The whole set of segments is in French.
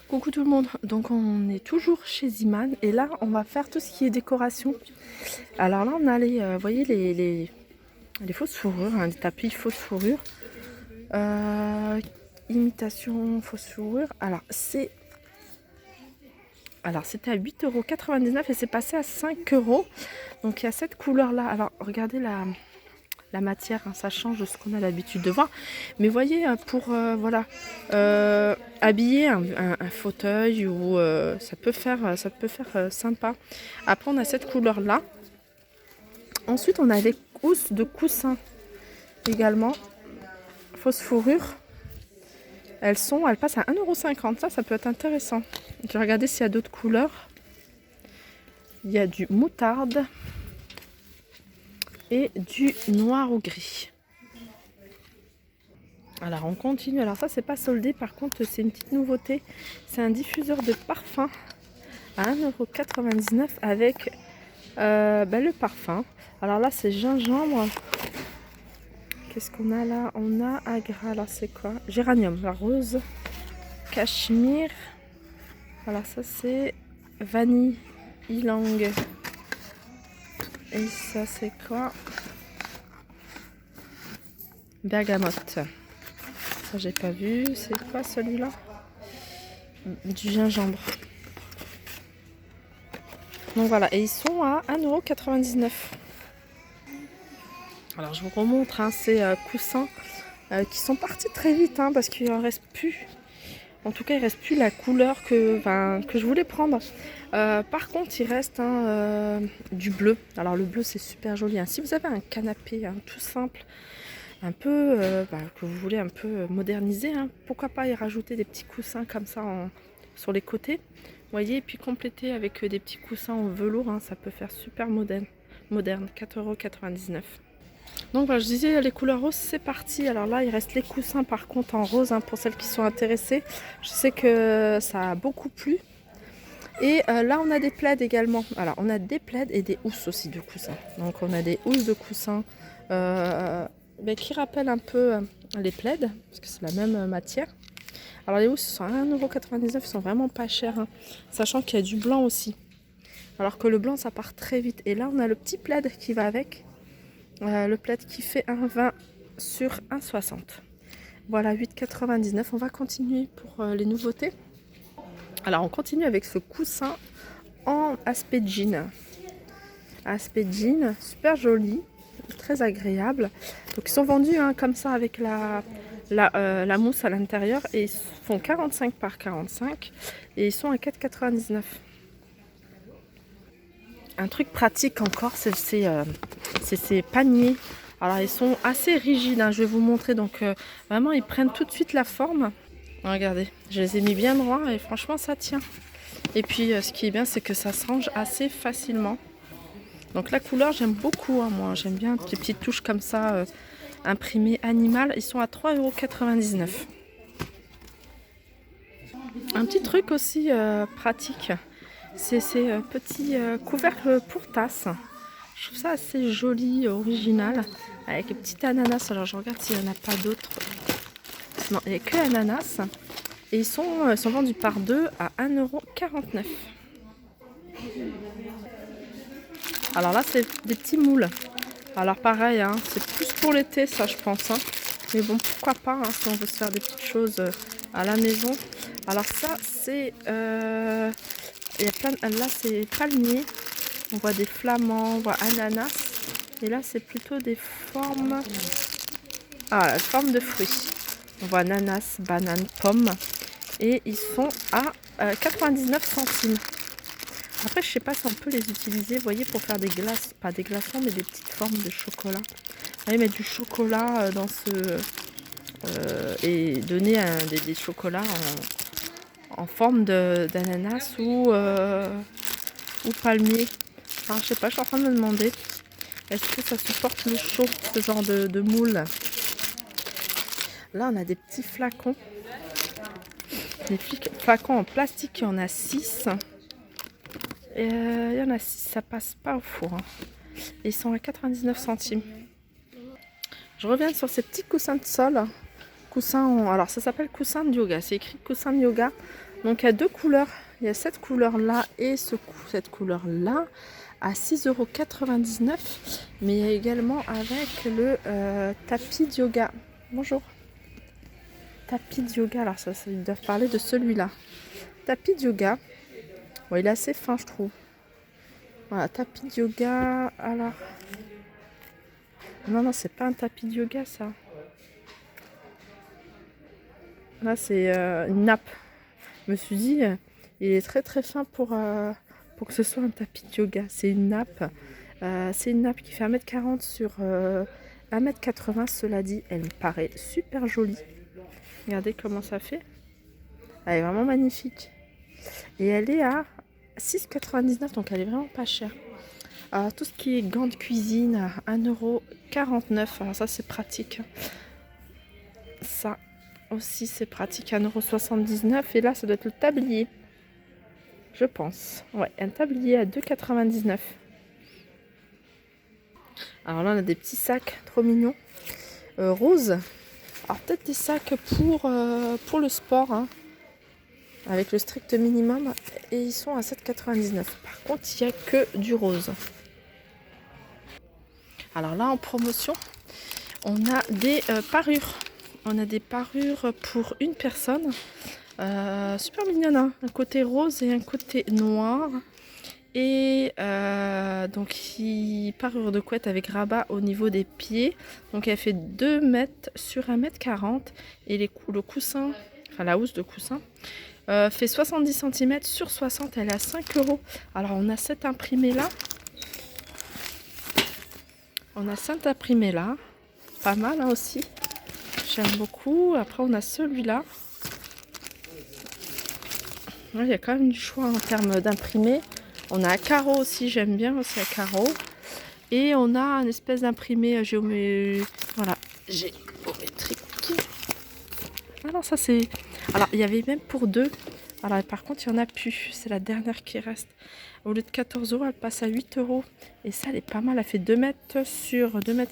Coucou tout le monde, donc on est toujours chez Ziman et là on va faire tout ce qui est décoration. Alors là on a les, vous voyez les fausses fourrures, hein, des tapis fausses fourrures, imitation fausse fourrure. C'était à 8,99 € et c'est passé à 5 €. Donc il y a cette couleur là. Alors regardez la matière, hein, ça change de ce qu'on a l'habitude de voir. Mais voyez, pour voilà, habiller un fauteuil ou ça peut faire sympa. Après on a cette couleur là. Ensuite on a les housses de coussins également, fausse fourrure. Elles passent à 1,50 €. Ça peut être intéressant. Je vais regarder s'il y a d'autres couleurs. Il y a du moutarde et du noir ou gris. Alors on continue. Alors ça c'est pas soldé, par contre c'est une petite nouveauté. C'est un diffuseur de parfum à 1,99 € avec le parfum. Alors là c'est gingembre. Qu'est-ce qu'on a là? On a agra. Alors c'est quoi? Géranium, la rose, cachemire. Alors ça c'est vanille, ylang. Et ça c'est quoi? Bergamote. Ça j'ai pas vu. C'est quoi celui-là? Du gingembre. Donc voilà, et ils sont à 1,99 €. Alors je vous remontre hein, ces coussins qui sont partis très vite hein, parce qu'il en reste plus. En tout cas, il reste plus la couleur que je voulais prendre. Par contre, il reste du bleu. Alors le bleu, c'est super joli. Hein. Si vous avez un canapé hein, tout simple, un peu que vous voulez un peu moderniser, hein, pourquoi pas y rajouter des petits coussins comme ça sur les côtés. Vous voyez, et puis compléter avec des petits coussins en velours. Hein, ça peut faire super moderne. 4,99 €. Donc voilà, je disais les couleurs roses, c'est parti. Alors là, il reste les coussins par contre en rose hein, pour celles qui sont intéressées. Je sais que ça a beaucoup plu. Et là, on a des plaids également. Alors, on a des plaids et des housses aussi de coussins. Donc, on a des housses de coussins qui rappellent un peu les plaids, parce que c'est la même matière. Alors, les housses sont à 1,99 €, ils sont vraiment pas chers, hein, sachant qu'il y a du blanc aussi. Alors que le blanc, ça part très vite. Et là, on a le petit plaid qui va avec. Le plaid qui fait 1,20 sur 1,60. Voilà, 8,99 €. On va continuer pour les nouveautés. Alors, on continue avec ce coussin en aspect jean. Aspect jean, super joli, très agréable. Donc, ils sont vendus hein, comme ça avec la mousse à l'intérieur et ils font 45 par 45 et ils sont à 4,99 €. Un truc pratique encore, c'est ces paniers. Alors ils sont assez rigides, hein, je vais vous montrer. Donc vraiment ils prennent tout de suite la forme. Regardez, je les ai mis bien droits et franchement ça tient. Et puis ce qui est bien c'est que ça se range assez facilement. Donc la couleur j'aime beaucoup, hein, moi j'aime bien les petites touches comme ça imprimées animales. Ils sont à 3,99 €. Un petit truc aussi pratique, c'est ces petits couvercles pour tasses. Je trouve ça assez joli, original, avec les petits ananas. Alors je regarde s'il n'y en a pas d'autres. Non, il n'y a que ananas. Et ils sont vendus par deux à 1,49 €. Alors là, c'est des petits moules. Alors pareil, hein, c'est plus pour l'été, ça je pense. Hein. Mais bon, pourquoi pas, hein, si on veut se faire des petites choses à la maison. Alors ça, c'est... il y a plein de... Là, c'est palmier. On voit des flamants, on voit ananas. Et là, c'est plutôt des formes... Ah, forme de fruits. On voit ananas, banane, pomme. Et ils sont à 99 centimes. Après, je sais pas si on peut les utiliser, vous voyez, pour faire des glaces. Pas des glaçons, mais des petites formes de chocolat. Vous voyez, mettre du chocolat dans ce... et donner des chocolats en forme d'ananas ou palmier. Alors, je sais pas, je suis en train de me demander, est-ce que ça supporte le chaud, ce genre de moule? Là, on a des petits flacons. Des flacons en plastique, il y en a 6. Il y en a 6, ça passe pas au four. Hein. Et ils sont à 99 centimes. Je reviens sur ces petits coussins de sol. Alors, ça s'appelle coussin de yoga. C'est écrit coussin de yoga. Donc il y a deux couleurs. Il y a cette couleur-là et cette couleur-là à 6,99 €. Mais il y a également avec le tapis de yoga. Bonjour. Tapis de yoga. Alors ça, ils doivent parler de celui-là. Tapis de yoga. Bon, il est assez fin, je trouve. Voilà, tapis de yoga. Alors. Non, c'est pas un tapis de yoga, ça. Là, c'est une nappe. Je me suis dit, il est très très fin pour que ce soit un tapis de yoga. C'est une nappe. C'est une nappe qui fait 1,40 m sur 1,80 m. Cela dit, elle me paraît super jolie. Regardez comment ça fait. Elle est vraiment magnifique. Et elle est à 6,99 €, donc elle est vraiment pas chère. Tout ce qui est gants de cuisine à 1,49 €. Alors ça, c'est pratique. Ça aussi, c'est pratique, 1,79 €. Et là, ça doit être le tablier. Je pense. Ouais, un tablier à 2,99 €. Alors là, on a des petits sacs trop mignons. Roses. Alors peut-être des sacs pour le sport, hein, avec le strict minimum. Et ils sont à 7,99 €. Par contre, il n'y a que du rose. Alors là, en promotion, on a des parures. On a des parures pour une personne. Super mignonne, hein, un côté rose et un côté noir. Et donc parure de couette avec rabat au niveau des pieds. Donc elle fait 2 mètres sur 1,40 m. Et le coussin, enfin la housse de coussin, fait 70 cm sur 60. Elle est à 5 €. Alors on a cet imprimé là. Pas mal, hein, aussi. J'aime beaucoup. Après on a celui-là. Il y a quand même du choix en termes d'imprimé. On a à carreaux aussi, j'aime bien aussi à carreaux. Et on a un espèce d'imprimé géométrique. Alors ça c'est... Alors il y avait même pour deux. Alors par contre il n'y en a plus. C'est la dernière qui reste. Au lieu de 14 €, elle passe à 8 €. Et ça, elle est pas mal. Elle fait 2 mètres sur 2,40 m.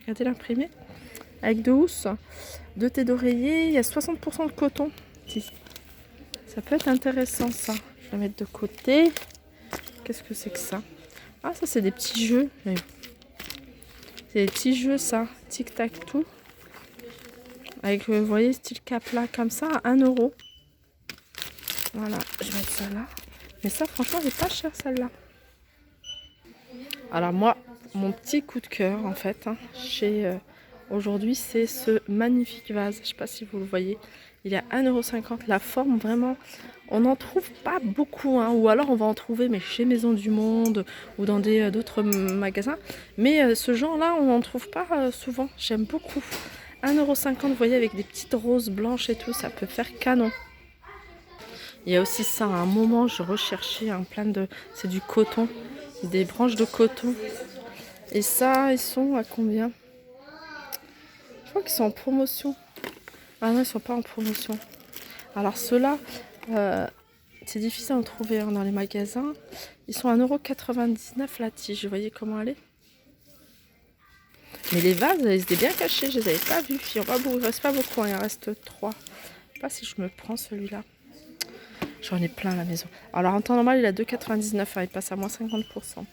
Regardez l'imprimé. Avec deux housses, deux thés d'oreiller. Il y a 60% de coton. Ça peut être intéressant, ça. Je vais la mettre de côté. Qu'est-ce que c'est que ça? Ah, ça, c'est des petits jeux. C'est des petits jeux, ça. Tic-tac-tout. Avec, vous voyez, style capla comme ça, à 1 €. Voilà, je vais mettre ça là. Mais ça, franchement, elle est pas chère, celle-là. Alors moi, mon petit coup de cœur, en fait, hein, aujourd'hui, c'est ce magnifique vase. Je ne sais pas si vous le voyez. Il est à 1,50 €. La forme, vraiment, on n'en trouve pas beaucoup, hein, ou alors on va en trouver, mais chez Maison du Monde ou dans d'autres magasins. Mais ce genre-là, on n'en trouve pas souvent. J'aime beaucoup. 1,50 €, vous voyez, avec des petites roses blanches et tout, ça peut faire canon. Il y a aussi ça, à un moment, je recherchais un plein de... C'est du coton, des branches de coton. Et ça, ils sont à combien? Je crois qu'ils sont en promotion. Ah non, ils sont pas en promotion. Alors ceux-là, c'est difficile à en trouver, hein, dans les magasins. Ils sont à 1,99 € la tige. Vous voyez comment elle est? Mais les vases, ils étaient bien cachés. Je les avais pas vus. Il ne reste pas beaucoup, hein, il en reste 3. Je sais pas si je me prends celui-là. J'en ai plein à la maison. Alors en temps normal, il est à 2,99 €. Il passe à moins 50%.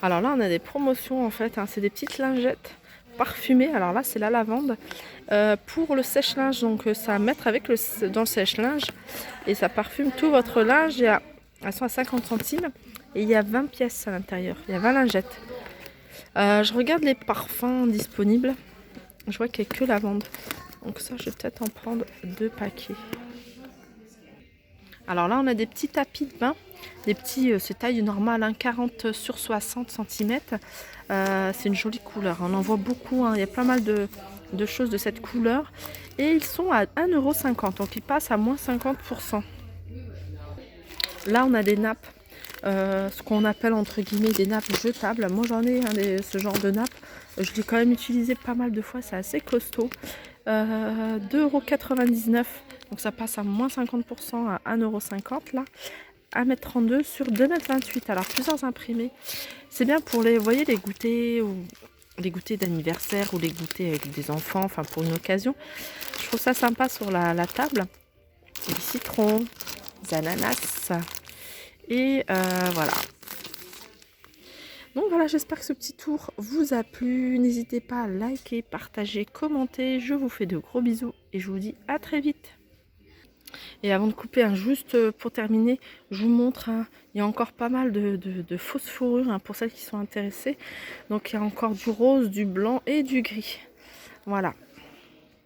Alors là, on a des promotions, en fait, hein. C'est des petites lingettes parfumées. Alors là, c'est la lavande. Pour le sèche-linge, donc ça à mettre dans le sèche-linge. Et ça parfume tout votre linge. Elles sont à 50 centimes. Et il y a 20 pièces à l'intérieur. Il y a 20 lingettes. Je regarde les parfums disponibles. Je vois qu'il n'y a que lavande. Donc ça, je vais peut-être en prendre 2 paquets. Alors là, on a des petits tapis de bain. Des petits, c'est taille normale, hein, 40 sur 60 cm. C'est une jolie couleur. On en voit beaucoup, hein. Il y a pas mal de choses de cette couleur. Et ils sont à 1,50 €. Donc ils passent à moins 50%. Là, on a des nappes. Ce qu'on appelle entre guillemets des nappes jetables. Moi, j'en ai, hein, ce genre de nappes. Je l'ai quand même utilisé pas mal de fois. C'est assez costaud. 2,99 €. Donc ça passe à moins 50% à 1,50 € là. 1,32 m sur 2,28 m. Alors plusieurs imprimés. C'est bien pour les, vous voyez, les goûters ou les goûters d'anniversaire ou les goûters avec des enfants, enfin pour une occasion. Je trouve ça sympa sur la table. des citrons, des ananas. Et voilà. Donc voilà, j'espère que ce petit tour vous a plu. N'hésitez pas à liker, partager, commenter. Je vous fais de gros bisous et je vous dis à très vite. Et avant de couper, juste pour terminer, je vous montre, il y a encore pas mal de fausses fourrures pour celles qui sont intéressées. Donc il y a encore du rose, du blanc et du gris. Voilà.